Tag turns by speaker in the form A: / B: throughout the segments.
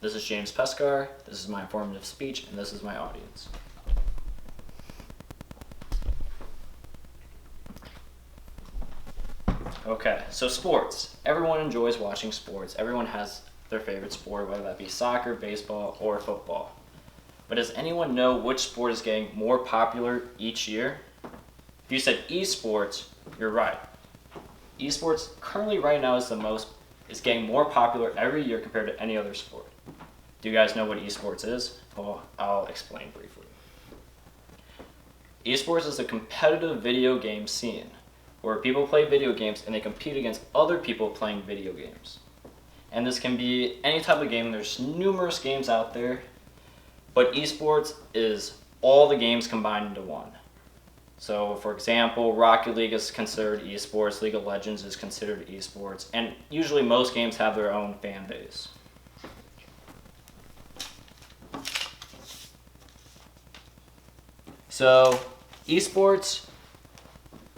A: This is James Peskar, this is my informative speech, and this is my audience. Okay, so sports. Everyone enjoys watching sports. Everyone has their favorite sport, whether that be soccer, baseball, or football. But does anyone know which sport is getting more popular each year? If you said esports, you're right. Esports currently right now is getting more popular every year compared to any other sport. Do you guys know what esports is? Well, I'll explain briefly. Esports is a competitive video game scene where people play video games and they compete against other people playing video games. And this can be any type of game. There's numerous games out there, but esports is all the games combined into one. So, for example, Rocket League is considered esports, League of Legends is considered esports, and usually most games have their own fan base. So, esports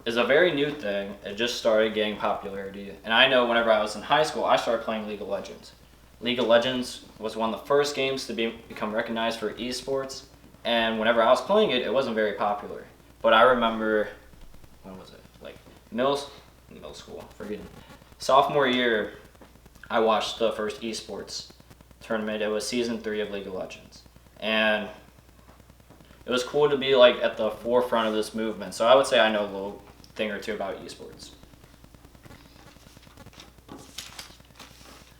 A: is a very new thing. It just started getting popularity. And I know whenever I was in high school, I started playing League of Legends. League of Legends was one of the first games to become recognized for esports. And whenever I was playing it, it wasn't very popular. But I remember, when was it? Like middle school, forgetting. Sophomore year, I watched the first esports tournament. It was season 3 of League of Legends. And it was cool to be like at the forefront of this movement. So I would say I know a little thing or two about esports.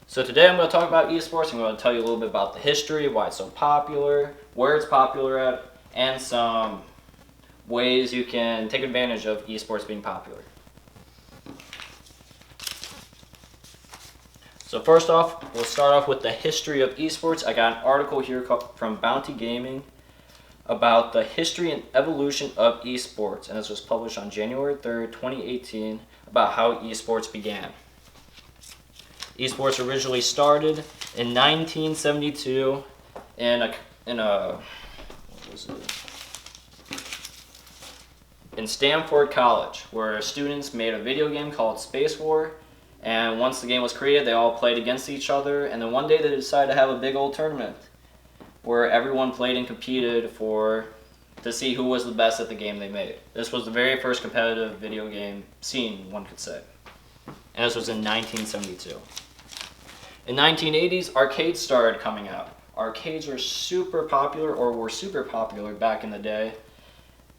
A: So today I'm going to talk about esports. I'm going to tell you a little bit about the history, why it's so popular, where it's popular at, and some ways you can take advantage of esports being popular. So first off, we'll start off with the history of esports. I got an article here from Bounty Gaming about the history and evolution of esports, and this was published on January 3rd, 2018, about how esports began. Esports originally started in 1972 in Stanford College, where students made a video game called Space War, and once the game was created, they all played against each other, and then one day they decided to have a big old tournament where everyone played and competed to see who was the best at the game they made. This was the very first competitive video game scene, one could say. And this was in 1972. In 1980s, arcades started coming out. Arcades are super popular, or were super popular back in the day,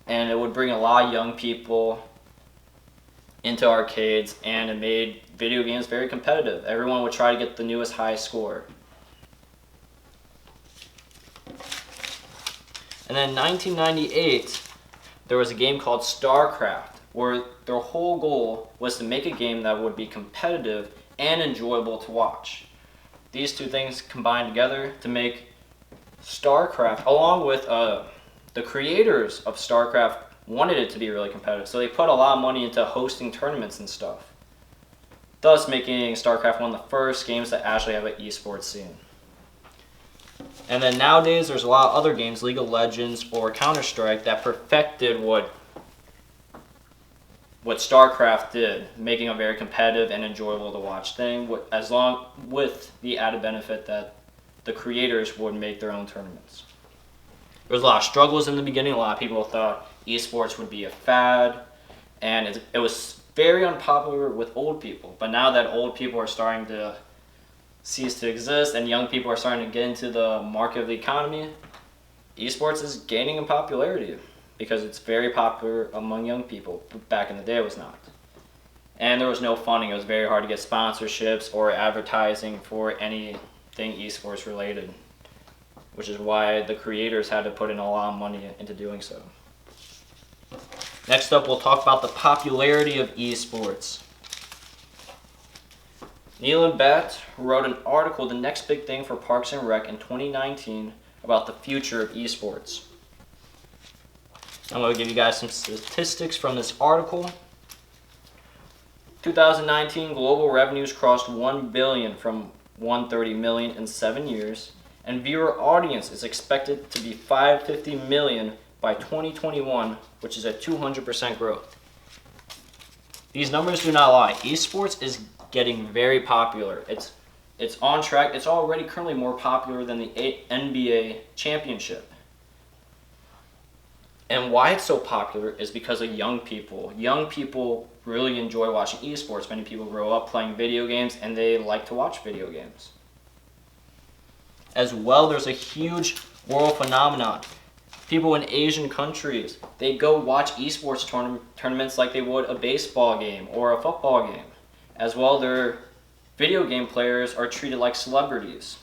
A: and it would bring a lot of young people into arcades, and it made video games very competitive. Everyone would try to get the newest high score. And then in 1998, there was a game called StarCraft, where their whole goal was to make a game that would be competitive and enjoyable to watch. These two things combined together to make StarCraft, along with the creators of StarCraft wanted it to be really competitive, so they put a lot of money into hosting tournaments and stuff, thus making StarCraft one of the first games that actually have an esports scene. And then nowadays, there's a lot of other games, League of Legends or Counter-Strike, that perfected what StarCraft did, making a very competitive and enjoyable to watch thing, as long with the added benefit that the creators would make their own tournaments. There was a lot of struggles in the beginning. A lot of people thought esports would be a fad, and it was very unpopular with old people. But now that old people are starting to cease to exist and young people are starting to get into the market of the economy, esports is gaining in popularity because it's very popular among young people. Back in the day, it was not. And there was no funding. It was very hard to get sponsorships or advertising for anything esports related, which is why the creators had to put in a lot of money into doing so. Next up, we'll talk about the popularity of esports. Neil and Bat wrote an article, The Next Big Thing for Parks and Rec, in 2019 about the future of esports. I'm going to give you guys some statistics from this article. 2019 global revenues crossed $1 billion from $130 million in 7 years, and viewer audience is expected to be 550 million by 2021, which is a 200% growth. These numbers do not lie. Esports is getting very popular. It's on track. It's already currently more popular than the NBA championship. And why it's so popular is because of young people. Young people really enjoy watching esports. Many people grow up playing video games and they like to watch video games. As well, there's a huge world phenomenon. People in Asian countries, they go watch esports tournaments like they would a baseball game or a football game. As well, their video game players are treated like celebrities.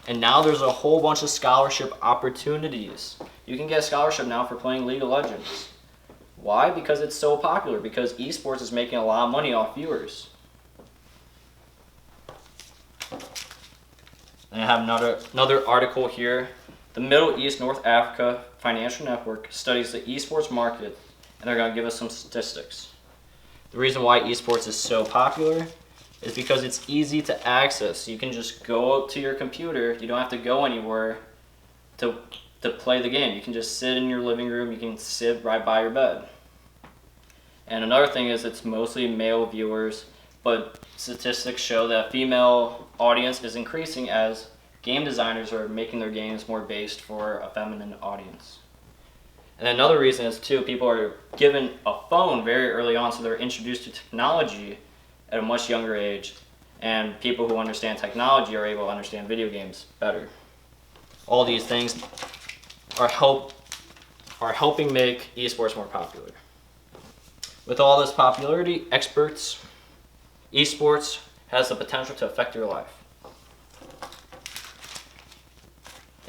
A: And now there's a whole bunch of scholarship opportunities. You can get a scholarship now for playing League of Legends. Why? Because it's so popular. Because esports is making a lot of money off viewers. And I have another article here. The Middle East North Africa Financial Network studies the esports market, and they're going to give us some statistics. The reason why esports is so popular is because it's easy to access. You can just go to your computer. You don't have to go anywhere to play the game. You can just sit in your living room. You can sit right by your bed. And another thing is it's mostly male viewers, but statistics show that female audience is increasing as game designers are making their games more based for a feminine audience. And another reason is too, people are given a phone very early on, so they're introduced to technology at a much younger age, and people who understand technology are able to understand video games better. All these things are helping make esports more popular. With all this popularity, esports has the potential to affect your life.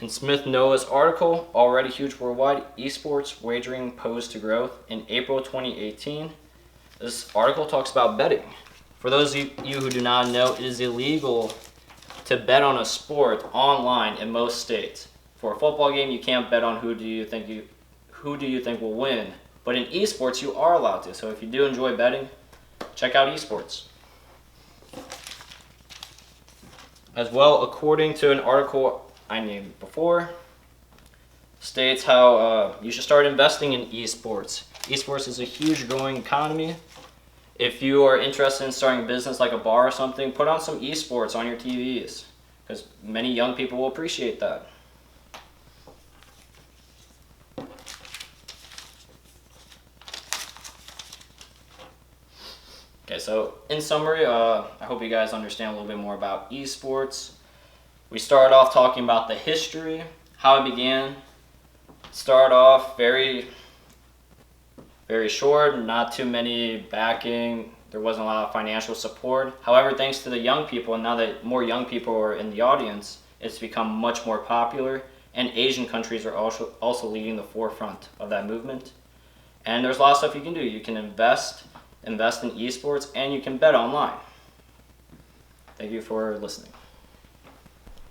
A: In Smith Noah's article, Already Huge Worldwide, Esports Wagering Posed to Growth, in April 2018, this article talks about betting. For those of you who do not know, it is illegal to bet on a sport online in most states. For a football game, you can't bet on who do you think will win. But in esports, you are allowed to. So if you do enjoy betting, check out esports. As well, according to an article I named before, states how you should start investing in esports. Esports is a huge growing economy. If you are interested in starting a business like a bar or something, put on some esports on your TVs, because many young people will appreciate that. Okay, so in summary, I hope you guys understand a little bit more about esports. We started off talking about the history, how it began. Started off very short, not too many backing. There wasn't a lot of financial support. However, thanks to the young people, and now that more young people are in the audience, it's become much more popular. And Asian countries are also leading the forefront of that movement. And there's a lot of stuff you can do. You can invest in esports, and you can bet online. Thank you for listening.